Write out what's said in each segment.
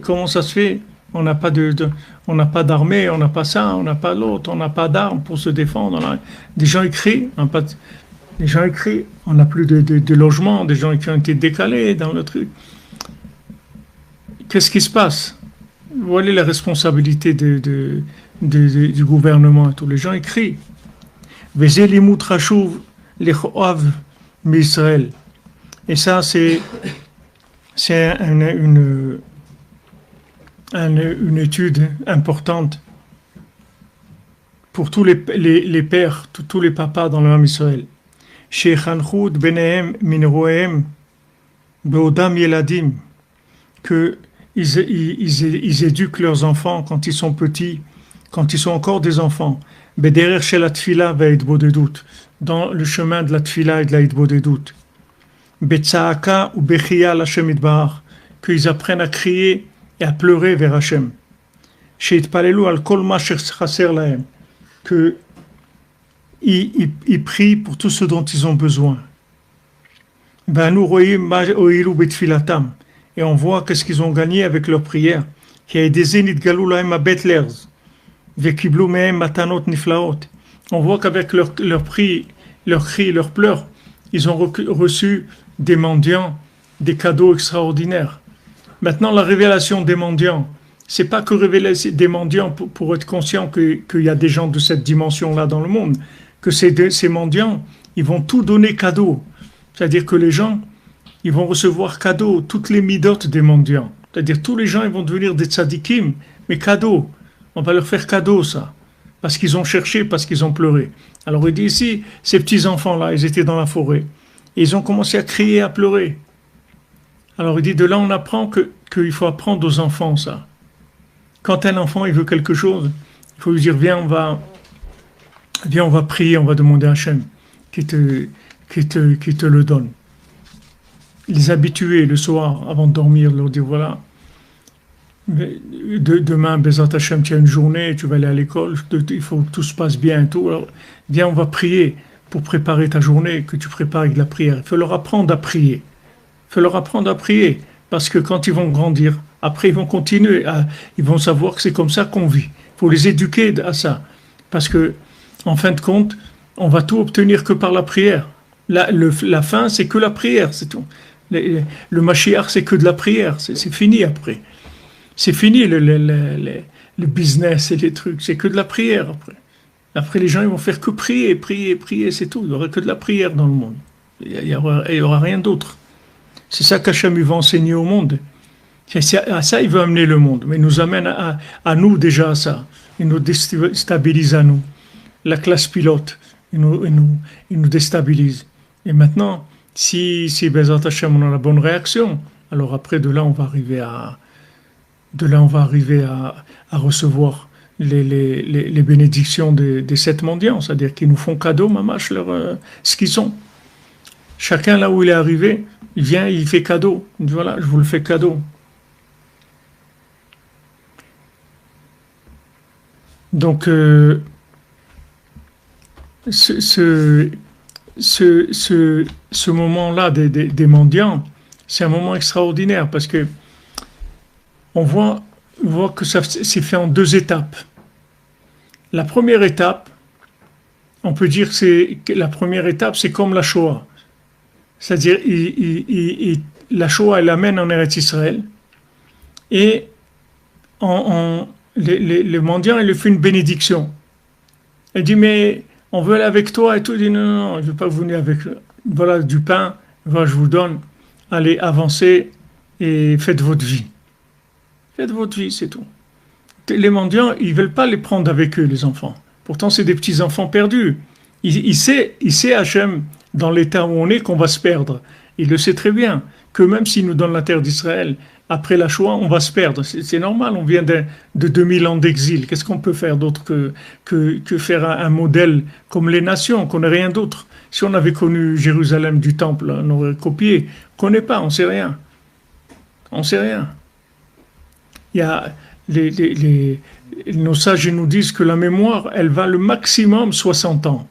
Comment ça se fait? On n'a pas on n'a pas d'armée, on n'a pas ça, on n'a pas l'autre, on n'a pas d'armes pour se défendre. Des gens écrits, des gens écrits, on n'a plus de logement, des gens qui ont été décalés dans le truc. Qu'est-ce qui se passe? Voilà la responsabilité du gouvernement. Tous les gens écrits. Vezélimut rashuv lechoav m'Israël. Et ça, c'est une étude importante pour tous les pères, tous les papas dans le même Israël. Chez Chanchoud Benehem Minroem Beodam Yeladim, que ils éduquent leurs enfants quand ils sont petits, quand ils sont encore des enfants. Bederer chez la tfila ve'idbodedut, dans le chemin de la tfila et de la idbodedut. Betsaaka ou Bechia l'Hashem Idbar, qu'ils apprennent à crier et à pleurer vers Hachem. Sheitpalelu al kol ma chaser lahem, que ils prient pour tout ce dont ils ont besoin. Vanu roim ma oilu betfilatam, et on voit qu'est-ce qu'ils ont gagné avec leur prière. Qui a des zénith galou lahem a betlers, vekiblu mehem matanot niflaot. On voit qu'avec leur cris, leurs pleurs, ils ont reçu des mendiants, des cadeaux extraordinaires. Maintenant, la révélation des mendiants, c'est pas que révéler des mendiants pour être conscient qu'il y a des gens de cette dimension-là dans le monde, que ces mendiants, ils vont tout donner cadeau. C'est-à-dire que les gens, ils vont recevoir cadeau, toutes les midotes des mendiants. C'est-à-dire tous les gens, ils vont devenir des tzadikim, mais cadeau. On va leur faire cadeau, ça. Parce qu'ils ont cherché, parce qu'ils ont pleuré. Alors il dit ici, ces petits-enfants-là, ils étaient dans la forêt. Et ils ont commencé à crier, à pleurer. Alors il dit, de là on apprend qu'il faut apprendre aux enfants ça. Quand un enfant il veut quelque chose, il faut lui dire, viens, on va prier, on va demander à Hachem qui te le donne. Les habituer le soir, avant de dormir, leur dire, voilà, demain, Bezat Hachem, tu as une journée, tu vas aller à l'école, il faut que tout se passe bien et tout. Alors, viens, on va prier pour préparer ta journée, que tu prépares avec la prière. Il faut leur apprendre à prier. Il faut leur apprendre à prier. Parce que quand ils vont grandir, après ils vont continuer, ils vont savoir que c'est comme ça qu'on vit. Il faut les éduquer à ça. Parce que, en fin de compte, on va tout obtenir que par la prière. La fin, c'est que la prière, c'est tout. Le Mashiach, c'est que de la prière. C'est fini après. C'est fini le business et les trucs. C'est que de la prière après. Après, les gens ils vont faire que prier, prier, prier, c'est tout. Il n'y aura que de la prière dans le monde. Il n'y aura rien d'autre. C'est ça qu'Hachem va enseigner au monde. À ça, il veut amener le monde. Mais il nous amène à nous déjà à ça. Il nous déstabilise à nous. La classe pilote, il nous déstabilise. Et maintenant, si Bezat Hachem, on a la bonne réaction, alors après, de là, on va arriver à recevoir les bénédictions des 7 mendiants, c'est-à-dire qu'ils nous font cadeau, mamache, ce qu'ils ont. Chacun là où il est arrivé, il vient, il fait cadeau. Il dit voilà, je vous le fais cadeau. Donc, ce moment-là des mendiants, c'est un moment extraordinaire parce que on voit que ça c'est fait en 2 étapes. La première étape, on peut dire que la première étape, c'est comme la Shoah. C'est-à-dire, la Shoah, elle l'amène en Eretz Israël. Et les mendiants, ils lui font une bénédiction. Elle dit, mais on veut aller avec toi et tout. Il dit, non, non, je ne veux pas venir avec. Voilà du pain, voilà, je vous donne. Allez, avancez et faites votre vie. Faites votre vie, c'est tout. Les mendiants, ils ne veulent pas les prendre avec eux, les enfants. Pourtant, c'est des petits-enfants perdus. Il sait Hachem, dans l'état où on est, qu'on va se perdre. Il le sait très bien, que même s'il nous donne la terre d'Israël, après la Shoah, on va se perdre. C'est normal, on vient de 2000 ans d'exil. Qu'est-ce qu'on peut faire d'autre que faire un modèle comme les nations, qu'on n'ait rien d'autre? Si on avait connu Jérusalem du Temple, on aurait copié. On ne connaît pas, on ne sait rien. On ne sait rien. Il y a nos sages nous disent que la mémoire, elle va le maximum 60 ans.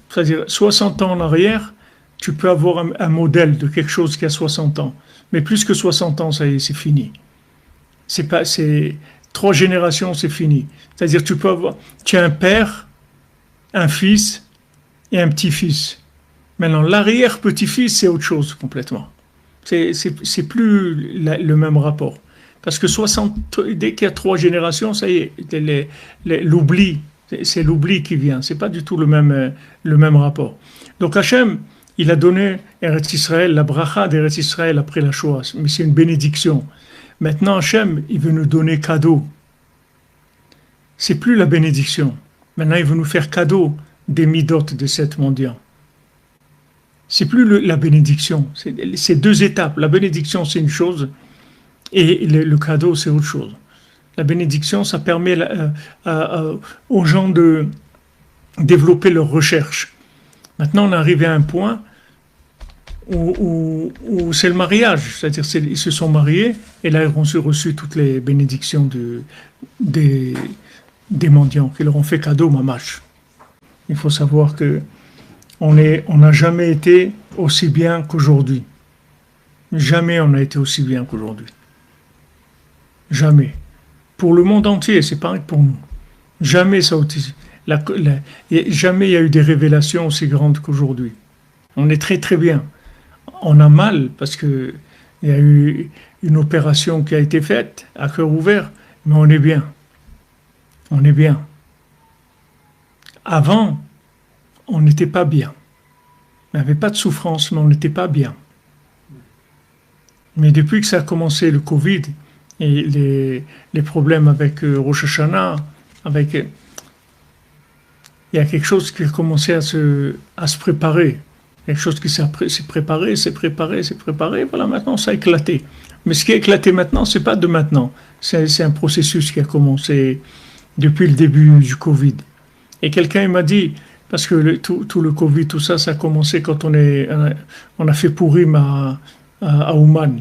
C'est-à-dire 60 ans en arrière, tu peux avoir un modèle de quelque chose qui a 60 ans. Mais plus que 60 ans, ça y est, c'est fini. C'est 3 générations, c'est fini. C'est-à-dire, tu as un père, un fils et un petit-fils. Maintenant, l'arrière-petit-fils, c'est autre chose complètement. C'est plus le même rapport. Parce que dès qu'il y a 3 générations, ça y est, l'oubli, c'est l'oubli qui vient. C'est pas du tout le même rapport. Donc Hachem, il a donné Eretz Israël, la bracha d'Eretz Israël après la Shoah. Mais c'est une bénédiction. Maintenant, Hachem, il veut nous donner cadeau. C'est plus la bénédiction. Maintenant, il veut nous faire cadeau des midot de cette mondiale. C'est plus la bénédiction. C'est 2 étapes. La bénédiction, c'est une chose. Et le cadeau, c'est autre chose. La bénédiction, ça permet aux gens de développer leur recherche. Maintenant, on est arrivé à un point où c'est le mariage. C'est-à-dire ils se sont mariés et là, ils ont reçu toutes les bénédictions des mendiants qui leur ont fait cadeau, mamache. Il faut savoir que on n'a jamais été aussi bien qu'aujourd'hui. Jamais on n'a été aussi bien qu'aujourd'hui. Jamais. Pour le monde entier, c'est pareil pour nous. Jamais ça jamais il y a eu des révélations aussi grandes qu'aujourd'hui. On est très très bien. On a mal parce que il y a eu une opération qui a été faite à cœur ouvert, mais on est bien. On est bien. Avant, on n'était pas bien. On n'avait pas de souffrance, mais on n'était pas bien. Mais depuis que ça a commencé le Covid et les problèmes avec Rosh Hashanah, il y a quelque chose qui a commencé à se préparer. Quelque chose qui s'est préparé, voilà, maintenant ça a éclaté. Mais ce qui a éclaté maintenant, c'est pas de maintenant. C'est un processus qui a commencé depuis le début du Covid. Et quelqu'un m'a dit, parce que tout le Covid, tout ça, ça a commencé quand on a fait Purim à Ouman.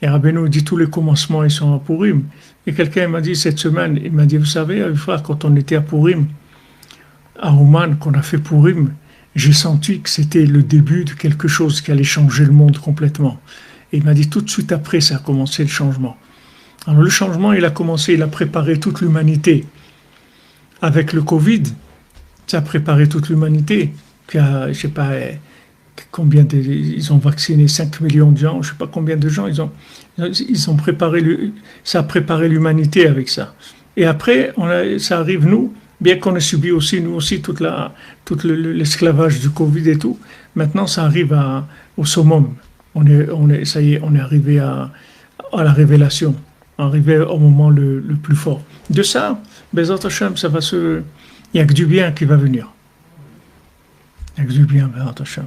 Et Rabbeinu dit tous les commencements, ils sont à Purim. Et quelqu'un m'a dit cette semaine, il m'a dit, vous savez, frère, quand on était à Purim, à Ouman, qu'on a fait Purim, j'ai senti que c'était le début de quelque chose qui allait changer le monde complètement. Et il m'a dit tout de suite après, ça a commencé le changement. Alors le changement, il a commencé, il a préparé toute l'humanité. Avec le Covid, ça a préparé toute l'humanité. Puis, je ne sais pas ils ont vacciné 5 millions de gens, je ne sais pas combien de gens, ils ont préparé, ça a préparé l'humanité avec ça. Et après, ça arrive nous, bien qu'on ait subi aussi, nous aussi, tout l'esclavage du Covid et tout, maintenant ça arrive au summum. Ça y est, on est arrivé à la révélation, arrivé au moment le plus fort. De ça, Bezat Hashem, il n'y a que du bien qui va venir. Il n'y a que du bien, Bezat Hashem.